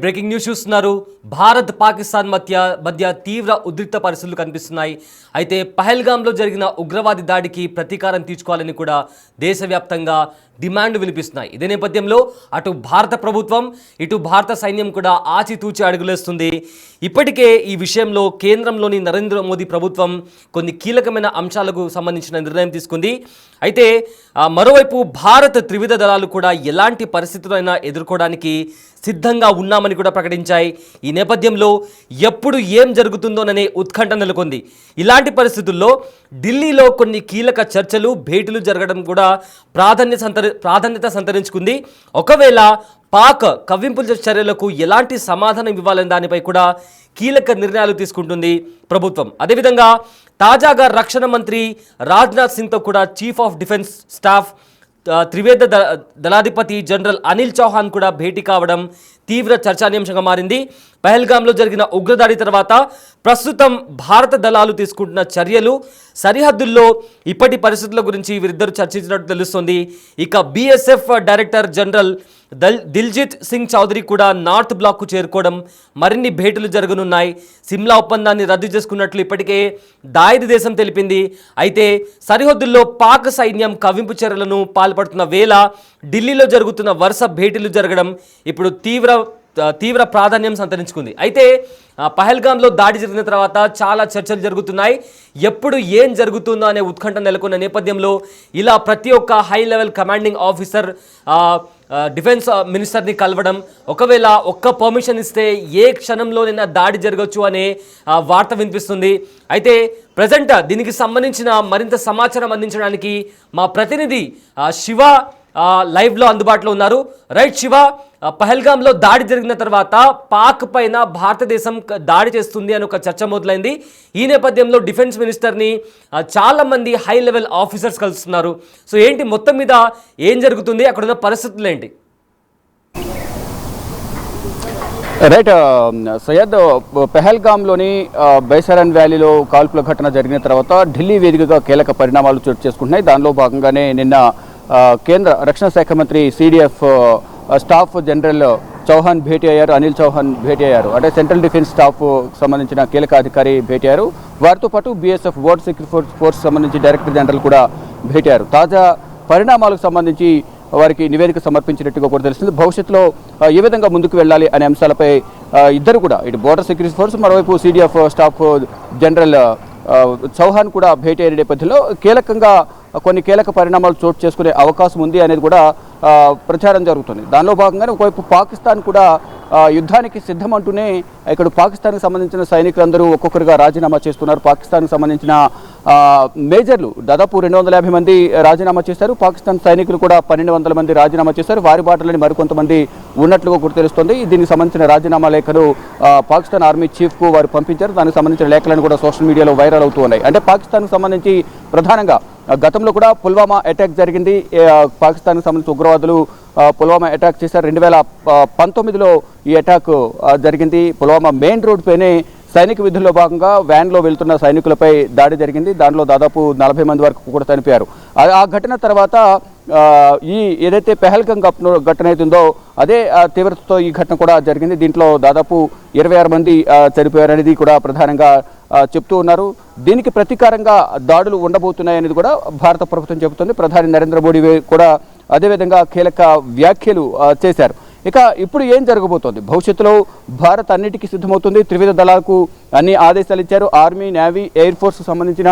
Breaking news చూస్తున్నారు. భారత్ పాకిస్తాన్ మధ్య తీవ్ర ఉద్రిక్త పరిస్థితులు కనిపిస్తున్నాయి. అయితే పహల్గామ్లో జరిగిన ఉగ్రవాది దాడికి ప్రతీకారం తీర్చుకోవాలని కూడా దేశవ్యాప్తంగా డిమాండ్ వినిపిస్తున్నాయి. ఇదే నేపథ్యంలో అటు భారత ప్రభుత్వం ఇటు భారత సైన్యం కూడా ఆచితూచి అడుగులేస్తుంది. ఇప్పటికే ఈ విషయంలో కేంద్రంలోని నరేంద్ర మోదీ ప్రభుత్వం కొన్ని కీలకమైన అంశాలకు సంబంధించిన నిర్ణయం తీసుకుంది. అయితే మరోవైపు భారత త్రివిధ దళాలు కూడా ఎలాంటి పరిస్థితులైనా ఎదుర్కోవడానికి సిద్ధంగా ఉన్నామని కూడా ప్రకటించాయి. ఈ నేపథ్యంలో ఎప్పుడు ఏం జరుగుతుందోననే ఉత్కంఠ నెలకొంది. ఇలాంటి పరిస్థితుల్లో ఢిల్లీలో కొన్ని కీలక చర్చలు భేటీలు జరగడం కూడా ప్రాధాన్యత సంతరించుకుంది. ఒకవేళ పాక్ కవ్వింపుల చర్యలకు ఎలాంటి సమాధానం ఇవ్వాలనే దానిపై కూడా కీలక నిర్ణయాలు తీసుకుంటుంది ప్రభుత్వం. అదేవిధంగా తాజాగా రక్షణ మంత్రి రాజ్నాథ్ సింగ్తో కూడా చీఫ్ ఆఫ్ డిఫెన్స్ స్టాఫ్ త్రివేద దళాధిపతి జనరల్ అనిల్ చౌహాన్ కూడా భేటీ కావడం తీవ్ర చర్చానీయాంశంగా మారింది. పహల్గామ్లో జరిగిన ఉగ్రదాడి తర్వాత ప్రస్తుతం భారత దళాలు తీసుకుంటున్న చర్యలు, సరిహద్దుల్లో ఇప్పటి పరిస్థితుల గురించి వీరిద్దరు చర్చించినట్టు తెలుస్తోంది. ఇక BSF director general Diljit Singh Chaudhary కూడా నార్త్ బ్లాక్కు చేరుకోవడం, మరిన్ని భేటీలు జరగనున్నాయి. సిమ్లా ఒప్పందాన్ని రద్దు చేసుకున్నట్లు ఇప్పటికే దాయిదీ దేశం తెలిపింది. అయితే సరిహద్దుల్లో పాక్ సైన్యం కవ్వింపు చర్యలను పాల్పడుతున్న వేళ ఢిల్లీలో జరుగుతున్న వరుస భేటీలు జరగడం ఇప్పుడు తీవ్ర ప్రాధాన్యం సంతరించుకుంది. అయితే పహల్గామ్లో దాడి జరిగిన తర్వాత చాలా చర్చలు జరుగుతున్నాయి. ఎప్పుడు ఏం జరుగుతుందో అనే ఉత్కంఠ నెలకొన్న నేపథ్యంలో ఇలా ప్రతి ఒక్క high level commanding officer defence మినిస్టర్ని కలవడం, ఒకవేళ ఒక్క పర్మిషన్ ఇస్తే ఏ క్షణంలోనైనా దాడి జరగవచ్చు అనే వార్త వినిపిస్తుంది. అయితే ప్రజెంట్ దీనికి సంబంధించిన మరింత సమాచారం అందించడానికి మా ప్రతినిధి శివ లైవ్లో అందుబాటులో ఉన్నారు. రైట్ శివ, పహల్గామ్లో దాడి జరిగిన తర్వాత పాక్ పైన భారతదేశం దాడి చేస్తుంది అని ఒక చర్చ మొదలైంది. ఈ నేపథ్యంలో డిఫెన్స్ మినిస్టర్ని చాలామంది హై లెవెల్ ఆఫీసర్స్ కలుస్తున్నారు. సో ఏంటి మొత్తం మీద ఏం జరుగుతుంది, అక్కడ ఉన్న పరిస్థితులు ఏంటి? రైట్ సయ్యద్, పెహల్గామ్లోని బైసరన్ వ్యాలీలో కాల్పుల ఘటన జరిగిన తర్వాత ఢిల్లీ వేదికగా కీలక పరిణామాలు చోటు చేసుకుంటున్నాయి. దానిలో భాగంగానే నిన్న కేంద్ర రక్షణ శాఖ మంత్రి సిడిఎఫ్ స్టాఫ్ జనరల్ చౌహాన్ భేటీ అయ్యారు, అనిల్ చౌహాన్ భేటీ అయ్యారు. అంటే సెంట్రల్ డిఫెన్స్ స్టాఫ్ సంబంధించిన కీలక అధికారి భేటీ అయ్యారు. వారితో పాటు బీఎస్ఎఫ్ బోర్డ్ సెక్యూరిటీ ఫోర్స్ సంబంధించి డైరెక్టర్ జనరల్ కూడా భేటీ అయ్యారు. తాజా పరిణామాలకు సంబంధించి వారికి నివేదిక సమర్పించినట్టుగా కూడా తెలుస్తుంది. భవిష్యత్తులో ఏ విధంగా ముందుకు వెళ్ళాలి అనే అంశాలపై ఇద్దరు కూడా, ఇటు బోర్డర్ సెక్యూరిటీ ఫోర్స్, మరోవైపు సిడిఎఫ్ స్టాఫ్ జనరల్ చౌహాన్ కూడా భేటీ అయిన నేపథ్యంలో కీలకంగా కొన్ని కీలక పరిణామాలు చోటు చేసుకునే అవకాశం ఉంది అనేది కూడా ప్రచారం జరుగుతుంది. దానిలో భాగంగానే ఒకవైపు పాకిస్తాన్ కూడా యుద్ధానికి సిద్ధమంటూనే ఇక్కడ పాకిస్తాన్కి సంబంధించిన సైనికులందరూ ఒక్కొక్కరుగా రాజీనామా చేస్తున్నారు. పాకిస్తాన్కి సంబంధించిన మేజర్లు దాదాపు 250 మంది రాజీనామా చేశారు. పాకిస్తాన్ సైనికులు కూడా 1200 మంది రాజీనామా చేశారు. వారి బాటలోని మరికొంతమంది ఉన్నట్లుగా కూడా తెలుస్తోంది. దీనికి సంబంధించిన రాజీనామా లేఖలు పాకిస్తాన్ ఆర్మీ చీఫ్కు వారు పంపించారు. దానికి సంబంధించిన లేఖలను కూడా సోషల్ మీడియాలో వైరల్ అవుతూ ఉన్నాయి. అంటే పాకిస్తాన్కు సంబంధించి ప్రధానంగా గతంలో కూడా పుల్వామా అటాక్ జరిగింది. పాకిస్తాన్కి సంబంధించిన ఉగ్రవాదులు పుల్వామా అటాక్ చేశారు. 2019లో ఈ అటాక్ జరిగింది. పుల్వామా మెయిన్ రోడ్ పైనే సైనిక విధుల్లో భాగంగా వ్యాన్లో వెళ్తున్న సైనికులపై దాడి జరిగింది. దానిలో దాదాపు 40 మంది వరకు కూడా చనిపోయారు. ఆ ఘటన తర్వాత ఈ ఏదైతే పెహల్గామ్ ఘటన అవుతుందో అదే తీవ్రతతో ఈ ఘటన కూడా జరిగింది. దీంట్లో దాదాపు 26 మంది చనిపోయారనేది కూడా ప్రధానంగా చెప్తూ ఉన్నారు. దీనికి ప్రతీకారంగా దాడులు ఉండబోతున్నాయనేది కూడా భారత ప్రభుత్వం చెబుతుంది. ప్రధాని నరేంద్ర మోడీ కూడా అదేవిధంగా కీలక వ్యాఖ్యలు చేశారు. ఇక ఇప్పుడు ఏం జరగబోతోంది, భవిష్యత్తులో భారత్ అన్నిటికీ సిద్ధమవుతుంది. త్రివిధ దళాలకు అన్ని ఆదేశాలు ఇచ్చారు. ఆర్మీ, నేవీ, ఎయిర్ ఫోర్స్ సంబంధించిన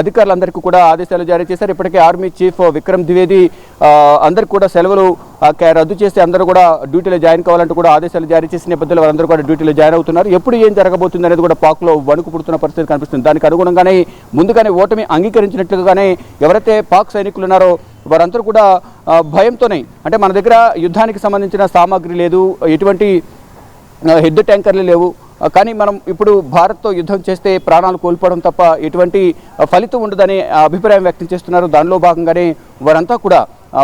అధికారులందరికీ కూడా ఆదేశాలు జారీ చేశారు. ఇప్పటికే ఆర్మీ చీఫ్ విక్రమ్ ద్వివేది అందరికీ కూడా సెలవులు రద్దు చేసి అందరూ కూడా డ్యూటీలో జాయిన్ కావాలంటూ కూడా ఆదేశాలు జారీ చేసిన నేపథ్యంలో వారందరూ కూడా డ్యూటీలో జాయిన్ అవుతున్నారు. ఎప్పుడు ఏం జరగబోతుంది అనేది కూడా పాక్లో వణుకు పుడుతున్న పరిస్థితి కనిపిస్తుంది. దానికి అనుగుణంగానే ముందుగానే ఓటమి అంగీకరించినట్లుగానే ఎవరైతే పాక్ సైనికులు ఉన్నారో వారందరూ కూడా భయంతోనే, అంటే మన దగ్గర యుద్ధానికి సంబంధించిన సామాగ్రి లేదు, ఎటువంటి హెడ్ ట్యాంకర్లు లేవు, కానీ మనం ఇప్పుడు భారత్తో యుద్ధం చేస్తే ప్రాణాలు కోల్పోవడం తప్ప ఎటువంటి ఫలితం ఉండదనే అభిప్రాయం వ్యక్తం చేస్తున్నారు. దానిలో భాగంగానే వారంతా కూడా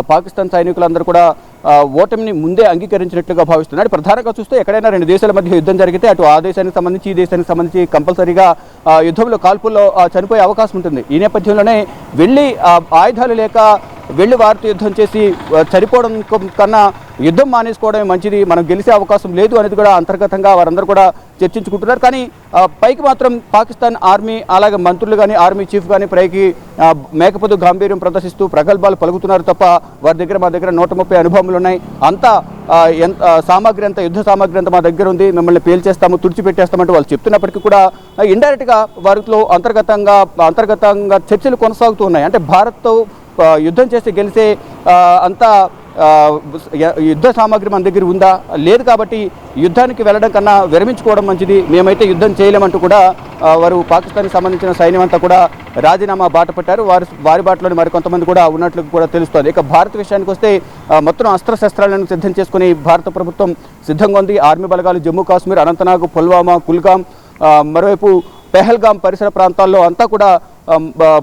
పాకిస్తాన్ సైనికులందరూ కూడా ఓటమిని ముందే అంగీకరించినట్లుగా భావిస్తున్నారు. ప్రధానంగా చూస్తే ఎక్కడైనా రెండు దేశాల మధ్య యుద్ధం జరిగితే అటు ఆ దేశానికి సంబంధించి ఈ దేశానికి సంబంధించి కంపల్సరీగా యుద్ధంలో కాల్పుల్లో చనిపోయే అవకాశం ఉంటుంది. ఈ నేపథ్యంలోనే వెళ్ళి ఆయుధాలు లేక వెళ్ళి వారితో యుద్ధం చేసి చనిపోవడం కన్నా యుద్ధం మానేసుకోవడమే మంచిది, మనం గెలిచే అవకాశం లేదు అనేది కూడా అంతర్గతంగా వారందరూ కూడా చర్చించుకుంటున్నారు. కానీ పైకి మాత్రం పాకిస్తాన్ ఆర్మీ అలాగే మంత్రులు కానీ ఆర్మీ చీఫ్ కానీ పైకి మేకపోతు గాంభీర్యం ప్రదర్శిస్తూ ప్రగల్భాలు పలుకుతున్నారు తప్ప వారి దగ్గర మా దగ్గర 130 అనుభవములు ఉన్నాయి, అంతా ఎంత సామాగ్రి అంతా యుద్ధ సామాగ్రి అంతా మా దగ్గర ఉంది, మిమ్మల్ని పేల్చేస్తాము తుడిచిపెట్టేస్తామంటూ వాళ్ళు చెప్తున్నప్పటికీ కూడా ఇండైరెక్ట్గా వారిలో అంతర్గతంగా చర్చలు కొనసాగుతూ ఉన్నాయి. అంటే భారత్తో యుద్ధం చేసి గెలిచే అంతా యుద్ధ సామాగ్రి మన దగ్గర ఉందా, లేదు, కాబట్టి యుద్ధానికి వెళ్ళడం కన్నా విరమించుకోవడం మంచిది, మేమైతే యుద్ధం చేయలేమంటూ కూడా వారు పాకిస్తాన్కి సంబంధించిన సైన్యం అంతా కూడా రాజీనామా బాట పట్టారు. వారి బాటలోని మరికొంతమంది కూడా ఉన్నట్లు కూడా తెలుస్తోంది. ఇక భారత విషయానికి వస్తే మొత్తం అస్త్రశస్త్రాలను సిద్ధం చేసుకుని భారత ప్రభుత్వం సిద్ధంగా ఉంది. ఆర్మీ బలగాలు జమ్మూ కాశ్మీర్, అనంతనాగ్, పుల్వామా, కుల్గాం, మరోవైపు పెహల్గాం పరిసర ప్రాంతాల్లో అంతా కూడా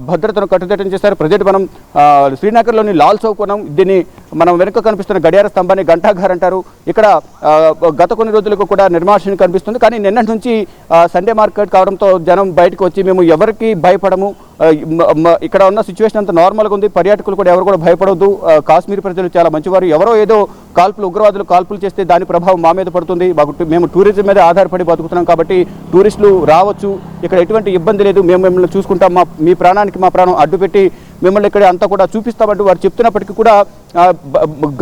భద్రతను కట్టుదిట్టం చేశారు. ప్రజెంట్ మనం శ్రీనగర్లోని లాల్ చౌక్ ఉన్నాం. దీన్ని మనం వెనుక కనిపిస్తున్న గడియార స్తంభాన్ని ఘంటాఘర్ అంటారు. ఇక్కడ గత కొన్ని రోజులకు కూడా నిర్మాణం కనిపిస్తుంది. కానీ నిన్నటి నుంచి సండే మార్కెట్ కావడంతో జనం బయటకు వచ్చి మేము ఎవరికి భయపడము, ఇక్కడ ఉన్న సిచ్యువేషన్ అంతా నార్మల్గా ఉంది, పర్యాటకులు కూడా ఎవరు కూడా భయపడవద్దు, కాశ్మీర్ ప్రజలు చాలా మంచివారు, ఎవరో ఏదో ఉగ్రవాదులు కాల్పులు చేస్తే దాని ప్రభావం మా మీద పడుతుంది, మేము టూరిజం మీద ఆధారపడి బతుకుతున్నాం కాబట్టి టూరిస్టులు రావచ్చు, ఇక్కడ ఎటువంటి ఇబ్బంది లేదు, మేము మిమ్మల్ని చూసుకుంటాం, మీ ప్రాణానికి మా ప్రాణం అడ్డుపెట్టి మిమ్మల్ని ఇక్కడ అంతా కూడా చూపిస్తామంటూ వారు చెప్తున్నప్పటికీ కూడా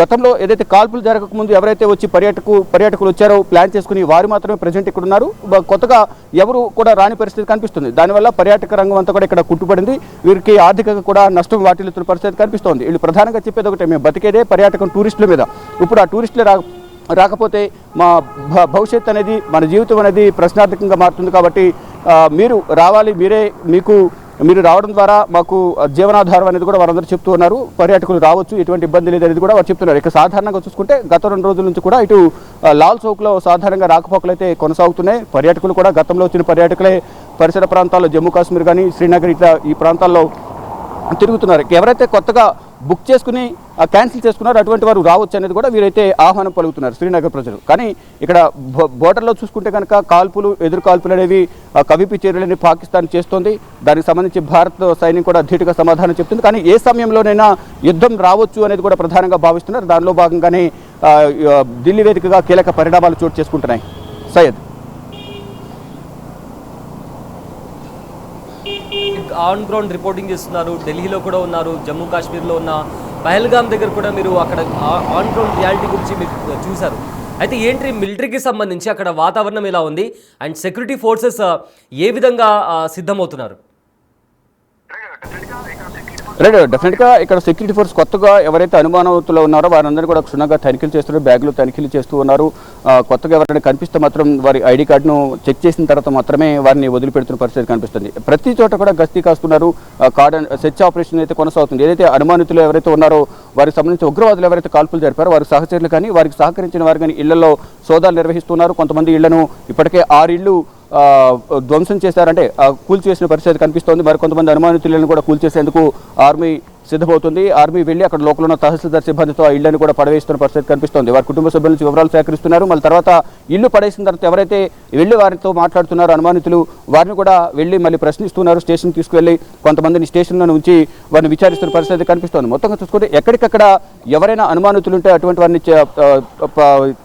గతంలో ఏదైతే కాల్పులు జరగకముందు ఎవరైతే వచ్చి పర్యాటకులు వచ్చారో ప్లాన్ చేసుకుని వారు మాత్రమే ప్రజెంట్ ఇక్కడ ఉన్నారు. కొత్తగా ఎవరు కూడా రాని పరిస్థితి కనిపిస్తుంది. దానివల్ల పర్యాటక రంగం అంతా కూడా ఇక్కడ కుట్టుపడింది. వీరికి ఆర్థికంగా కూడా నష్టం వాటిల్లుతున్న పరిస్థితి కనిపిస్తోంది. వీళ్ళు ప్రధానంగా చెప్పేది ఒకటే, మేము బతికేదే పర్యాటకం టూరిస్టుల మీద. ఇప్పుడు ఆ టూరిస్టులే రాకపోతే మా భవిష్యత్తు అనేది, మన జీవితం అనేది ప్రశ్నార్థకంగా మారుతుంది. కాబట్టి మీరు రావాలి, మీరు రావడం ద్వారా మాకు జీవనాధారం అనేది కూడా వారందరూ చెప్తూ ఉన్నారు. పర్యాటకులు రావచ్చు, ఎటువంటి ఇబ్బంది లేదు అనేది కూడా వారు చెప్తున్నారు. ఇక సాధారణంగా చూసుకుంటే గత 2 రోజుల నుంచి కూడా ఇటు లాల్ చౌక్లో సాధారణంగా రాకపోకలు అయితే కొనసాగుతున్నాయి. పర్యాటకులు కూడా గతంలో వచ్చిన పర్యాటకులే పరిసర ప్రాంతాల్లో జమ్మూ కాశ్మీర్ కానీ శ్రీనగర్ ఇట్లా ఈ ప్రాంతాల్లో తిరుగుతున్నారు. ఎవరైతే కొత్తగా బుక్ చేసుకుని క్యాన్సిల్ చేసుకున్నారు అటువంటి వారు రావచ్చు అనేది కూడా వీరైతే ఆహ్వానం పలుకుతున్నారు శ్రీనగర్ ప్రజలు. కానీ ఇక్కడ బోర్డర్లో చూసుకుంటే కనుక ఎదురు కాల్పులు అనేవి కవిపి చర్యలని పాకిస్తాన్ చేస్తోంది. దానికి సంబంధించి భారత్ సైన్యం కూడా ధీటుగా సమాధానం చెప్తుంది. కానీ ఏ సమయంలోనైనా యుద్ధం రావచ్చు అనేది కూడా ప్రధానంగా భావిస్తున్నారు. దానిలో భాగంగానే ఢిల్లీ వేదికగా కీలక పరిణామాలు చోటు చేసుకుంటున్నాయి. సయ్యద్, ఆన్ గ్రౌండ్ రిపోర్టింగ్ చేస్తున్నారు, ఢిల్లీలో కూడా ఉన్నారు, జమ్మూ కాశ్మీర్లో ఉన్న పహల్గామ్ దగ్గర కూడా మీరు అక్కడ ఆన్ గ్రౌండ్ రియాలిటీ గురించి మీరు చూశారు. అయితే ఏంటి మిలిటరీకి సంబంధించి అక్కడ వాతావరణం ఎలా ఉంది అండ్ సెక్యూరిటీ ఫోర్సెస్ ఏ విధంగా సిద్ధమవుతున్నారు? రైట్, డెఫినెట్గా ఇక్కడ సెక్యూరిటీ ఫోర్స్ కొత్తగా ఎవరైతే అనుమానవంతులు ఉన్నారో వారందరూ కూడా క్షుణ్ణంగా తనిఖీలు చేస్తున్నారు, బ్యాగులు తనిఖీలు చేస్తూ ఉన్నారు. కొత్తగా ఎవరైనా కనిపిస్తే మాత్రం వారి ఐడి కార్డును చెక్ చేసిన తర్వాత మాత్రమే వారిని వదిలిపెడుతున్న పరిస్థితి కనిపిస్తుంది. ప్రతి చోట కూడా గస్తీ కాస్తున్నారు. కార్డన్ సెర్చ్ ఆపరేషన్ అయితే కొనసాగుతుంది. ఏదైతే అనుమానితులు ఎవరైతే ఉన్నారో వారికి సంబంధించి ఉగ్రవాదులు ఎవరైతే కాల్పులు జరిపారో వారి సహచరులు కానీ వారికి సహకరించిన వారు కానీ ఇళ్లలో సోదాలు నిర్వహిస్తున్నారు. కొంతమంది ఇళ్లను ఇప్పటికే 6 ఇళ్లు ధ్వంసం చేశారంటే కూల్చివేసిన పరిస్థితి కనిపిస్తోంది. మరి కొంతమంది అనుమానితులను కూడా కూల్చేసేందుకు ఆర్మీ సిద్ధమవుతుంది. ఆర్మీ వెళ్ళి అక్కడ లోపల ఉన్న తహసీల్దార్ సిబ్బందితో ఆ ఇళ్లను కూడా పడవేస్తున్న పరిస్థితి కనిపిస్తోంది. వారి కుటుంబ సభ్యుల నుంచి వివరాలు సేకరిస్తున్నారు. మళ్ళీ తర్వాత ఇల్లు పడేసిన తర్వాత ఎవరైతే వెళ్ళి వారితో మాట్లాడుతున్నారో అనుమానితులు వారిని కూడా వెళ్ళి మళ్ళీ ప్రశ్నిస్తున్నారు. స్టేషన్ తీసుకువెళ్ళి కొంతమందిని స్టేషన్లో ఉంచి వారిని విచారిస్తున్న పరిస్థితి కనిపిస్తోంది. మొత్తంగా చూసుకుంటే ఎక్కడికక్కడ ఎవరైనా అనుమానితులు ఉంటే అటువంటి వారిని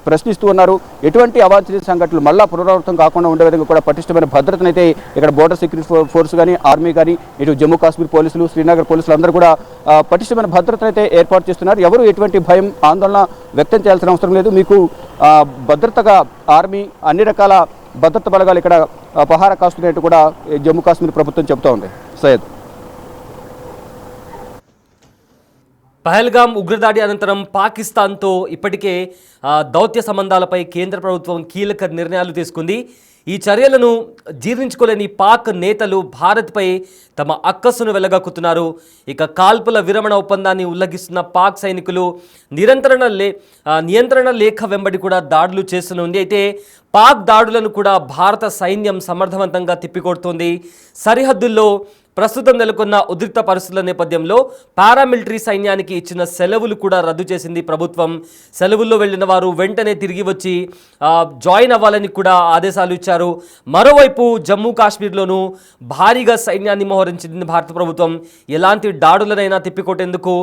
ప్రశ్నిస్తూ ఉన్నారు. ఎటువంటి అవాంఛనీయ సంఘటనలు మళ్ళా పునరావృతం కాకుండా ఉండే విధంగా కూడా పటిష్టమైన భద్రతనైతే ఇక్కడ బోర్డర్ సెక్యూరిటీ ఫోర్స్ కానీ ఆర్మీ కానీ ఇటు జమ్మూ కాశ్మీర్ పోలీసులు శ్రీనగర్ పోలీసులు అందరూ కూడా పటిష్టమైన భద్రతను అయితే ఏర్పాటు చేస్తున్నారు. ఎవరు ఎటువంటి భయం ఆందోళన వ్యక్తం చేయాల్సిన అవసరం లేదు. మీకు భద్రతగా ఆర్మీ అన్ని రకాల భద్రతా బలగాలు ఇక్కడ పహారా కాస్తున్నట్టు కూడా జమ్మూ కాశ్మీర్ ప్రభుత్వం చెబుతూ ఉంది. సయ్యద్, పహల్గామ్ ఉగ్రదాడి అనంతరం పాకిస్తాన్తో ఇప్పటికే దౌత్య సంబంధాలపై కేంద్ర ప్రభుత్వం కీలక నిర్ణయాలు తీసుకుంది. ఈ చర్యలను జీర్ణించుకోలేని పాక్ నేతలు భారత్పై తమ అక్కసును వెళ్లగక్కుతున్నారు. ఇక కాల్పుల విరమణ ఒప్పందాన్ని ఉల్లంఘిస్తున్న పాక్ సైనికులు నియంత్రణ లేఖ వెంబడి కూడా దాడులు చేస్తూనే అయితే పాక్ దాడులను కూడా భారత సైన్యం సమర్థవంతంగా తిప్పికొడుతోంది. సరిహద్దుల్లో ప్రస్తుతం నెలకొన్న ఉద్రిక్త పరిస్థితుల నేపథ్యంలో పారామిలిటరీ సైన్యానికి ఇచ్చిన సెలవులు కూడా రద్దు చేసింది ప్రభుత్వం. సెలవుల్లో వెళ్లిన వారు వెంటనే తిరిగి వచ్చి జాయిన్ అవ్వాలని కూడా ఆదేశాలు ఇచ్చారు. మరోవైపు జమ్మూ కాశ్మీర్లోనూ భారీగా సైన్యాన్ని మోహరించింది భారత ప్రభుత్వం. ఎలాంటి దాడులనైనా తిప్పికొట్టేందుకు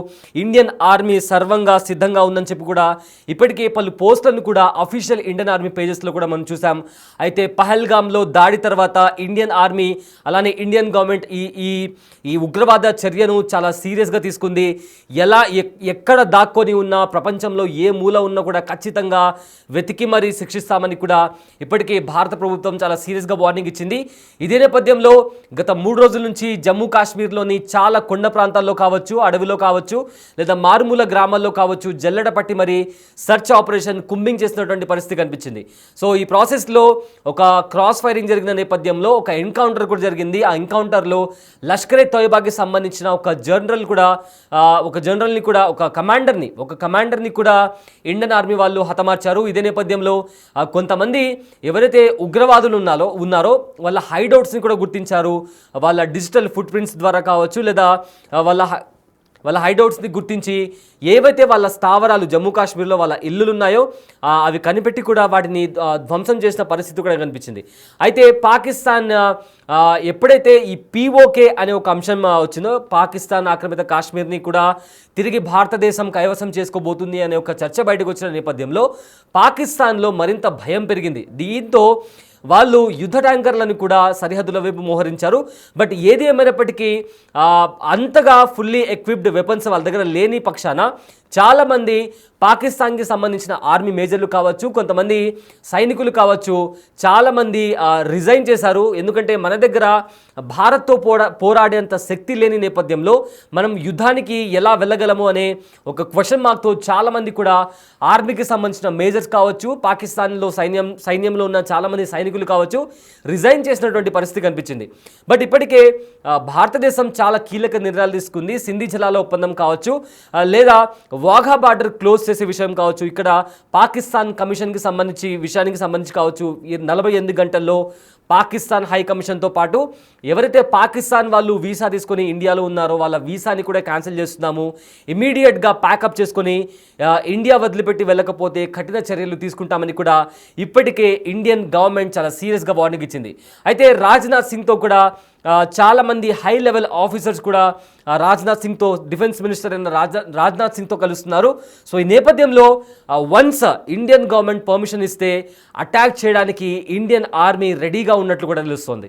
ఇండియన్ ఆర్మీ సర్వంగా సిద్ధంగా ఉందని చెప్పి కూడా ఇప్పటికే పలు పోస్టులను కూడా అఫీషియల్ ఇండియన్ ఆర్మీ పేజెస్లో కూడా మనం చూసాం. అయితే పహల్గామ్లో దాడి తర్వాత ఇండియన్ ఆర్మీ అలానే ఇండియన్ గవర్నమెంట్ ఈ ఉగ్రవాద చర్యను చాలా సీరియస్గా తీసుకుంది. ఎక్కడ దాక్కొని ఉన్నా, ప్రపంచంలో ఏ మూల ఉన్నా కూడా ఖచ్చితంగా వెతికి మరీ శిక్షిస్తామని కూడా ఇప్పటికే భారత ప్రభుత్వం చాలా సీరియస్గా వార్నింగ్ ఇచ్చింది. ఇదే నేపథ్యంలో గత 3 రోజుల నుంచి జమ్మూ కాశ్మీర్లోని చాలా కొండ ప్రాంతాల్లో కావచ్చు, అడవిలో కావచ్చు, లేదా మారుమూల గ్రామాల్లో కావచ్చు జల్లెడ పట్టి మరి సర్చ్ ఆపరేషన్ కుంబింగ్ చేసినటువంటి పరిస్థితి కనిపించింది. సో ఈ ప్రాసెస్లో ఒక క్రాస్ ఫైరింగ్ జరిగిన నేపథ్యంలో ఒక ఎన్కౌంటర్ కూడా జరిగింది. ఆ ఎన్కౌంటర్లో లష్కరే తోయబాకి సంబంధించిన ఒక కమాండర్ని కూడా ఇండియన్ ఆర్మీ వాళ్ళు హతమార్చారు. ఇదే నేపథ్యంలో కొంతమంది ఎవరైతే ఉగ్రవాదులు ఉన్నారో వాళ్ళ హైడౌట్స్ని కూడా గుర్తించారు. వాళ్ళ డిజిటల్ ఫుట్ ప్రింట్స్ ద్వారా కావచ్చు, లేదా వాళ్ళ హైడౌట్స్ని గుర్తించి ఏవైతే వాళ్ళ స్థావరాలు జమ్మూ కాశ్మీర్లో వాళ్ళ ఇల్లులు ఉన్నాయో అవి కనిపెట్టి కూడా వాటిని ధ్వంసం చేసిన పరిస్థితి కూడా కనిపించింది. అయితే పాకిస్తాన్ ఎప్పుడైతే ఈ POK అనే ఒక అంశం వచ్చిందో, పాకిస్తాన్ ఆక్రమిత కాశ్మీర్ని కూడా తిరిగి భారతదేశం కైవసం చేసుకోబోతుంది అనే ఒక చర్చ బయటకు వచ్చిన నేపథ్యంలో పాకిస్తాన్లో మరింత భయం పెరిగింది. దీంతో వాళ్ళు యుద్ధ ట్యాంకర్లను కూడా సరిహద్దుల వైపు మోహరించారు. బట్ ఏది ఏమైనప్పటికీ అంతగా ఫుల్లీ ఎక్విప్డ్ వెపన్స్ వాళ్ళ దగ్గర లేని పక్షాన చాలామంది పాకిస్తాన్కి సంబంధించిన ఆర్మీ మేజర్లు కావచ్చు, కొంతమంది సైనికులు కావచ్చు, చాలామంది రిజైన్ చేశారు. ఎందుకంటే మన దగ్గర భారత్తో పోరాడేంత శక్తి లేని నేపథ్యంలో మనం యుద్ధానికి ఎలా వెళ్ళగలము అనే ఒక క్వశ్చన్ మార్క్తో చాలామంది కూడా ఆర్మీకి సంబంధించిన మేజర్స్ కావచ్చు, పాకిస్తాన్లో సైన్యంలో ఉన్న చాలామంది సైనికులు కావచ్చు రిజైన్ చేసినటువంటి పరిస్థితి కనిపించింది. బట్ ఇప్పటికే భారతదేశం చాలా కీలక నిర్ణయాలు తీసుకుంది. సింధీ జలాల ఒప్పందం కావచ్చు, లేదా వాఘా బార్డర్ క్లోజ్ చేసే విషయం కావచ్చు, ఇక్కడ పాకిస్తాన్ కమిషన్కి విషయానికి సంబంధించి కావచ్చు, ఈ 48 గంటల్లో పాకిస్తాన్ హై కమిషన్తో పాటు ఎవరైతే పాకిస్తాన్ వాళ్ళు వీసా తీసుకొని ఇండియాలో ఉన్నారో వాళ్ళ వీసాని కూడా క్యాన్సిల్ చేస్తున్నాము, ఇమీడియట్గా ప్యాకప్ చేసుకొని ఇండియా వదిలిపెట్టి వెళ్ళకపోతే కఠిన చర్యలు తీసుకుంటామని కూడా ఇప్పటికే ఇండియన్ గవర్నమెంట్ చాలా సీరియస్గా వార్నింగ్ ఇచ్చింది. అయితే రాజ్నాథ్ సింగ్తో కూడా చాలామంది హై లెవెల్ ఆఫీసర్స్ కూడా రాజ్నాథ్ సింగ్తో, డిఫెన్స్ మినిస్టర్ అయిన రాజ్నాథ్ సింగ్తో కలుస్తున్నారు. సో ఈ నేపథ్యంలో వన్స్ ఇండియన్ గవర్నమెంట్ పర్మిషన్ ఇస్తే అటాక్ చేయడానికి ఇండియన్ ఆర్మీ రెడీగా ఉన్నట్లు కూడా తెలుస్తోంది.